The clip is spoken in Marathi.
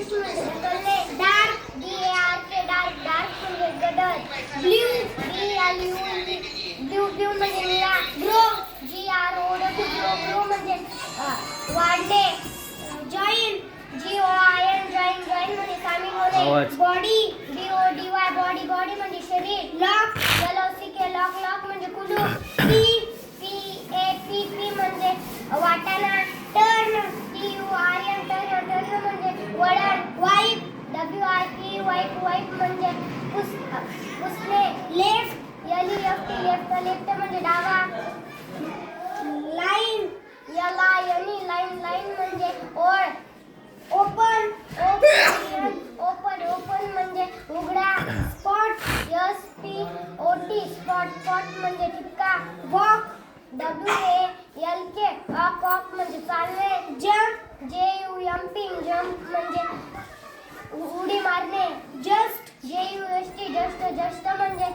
डार्किश म्हणजे ढकलणे. डार्क DARK डार्क डार्क म्हणजे गडद. ब्ल्यू ब्ल्यू ब्ल्यू म्हणजे निळा. ग्रो GROW ग्रो म्हणजे वाढणे. जॉइन JOIN जॉइन म्हणजे सामील होणे. बॉडी BODY बॉडी म्हणजे शरीर. लॉक LOCK लॉक म्हणजे कुलूप. P म्हणजे वाटाणा. टर्न TURN टर्न म्हणजे वळण. वाईप WIP वाईप म्हणजे पुसणे. लेफ्ट लेफ्ट म्हणजे डावा. लाईन लाईन म्हणजे ओळ. ओपन म्हणजे उघडा. स्पॉट स्पॉट म्हणजे ठिपका. वॉक WALK वॉक म्हणजे चालणे. जंप JUMP म्हणजे उडी मारणे. जस्ट JUST जस्ट म्हणजे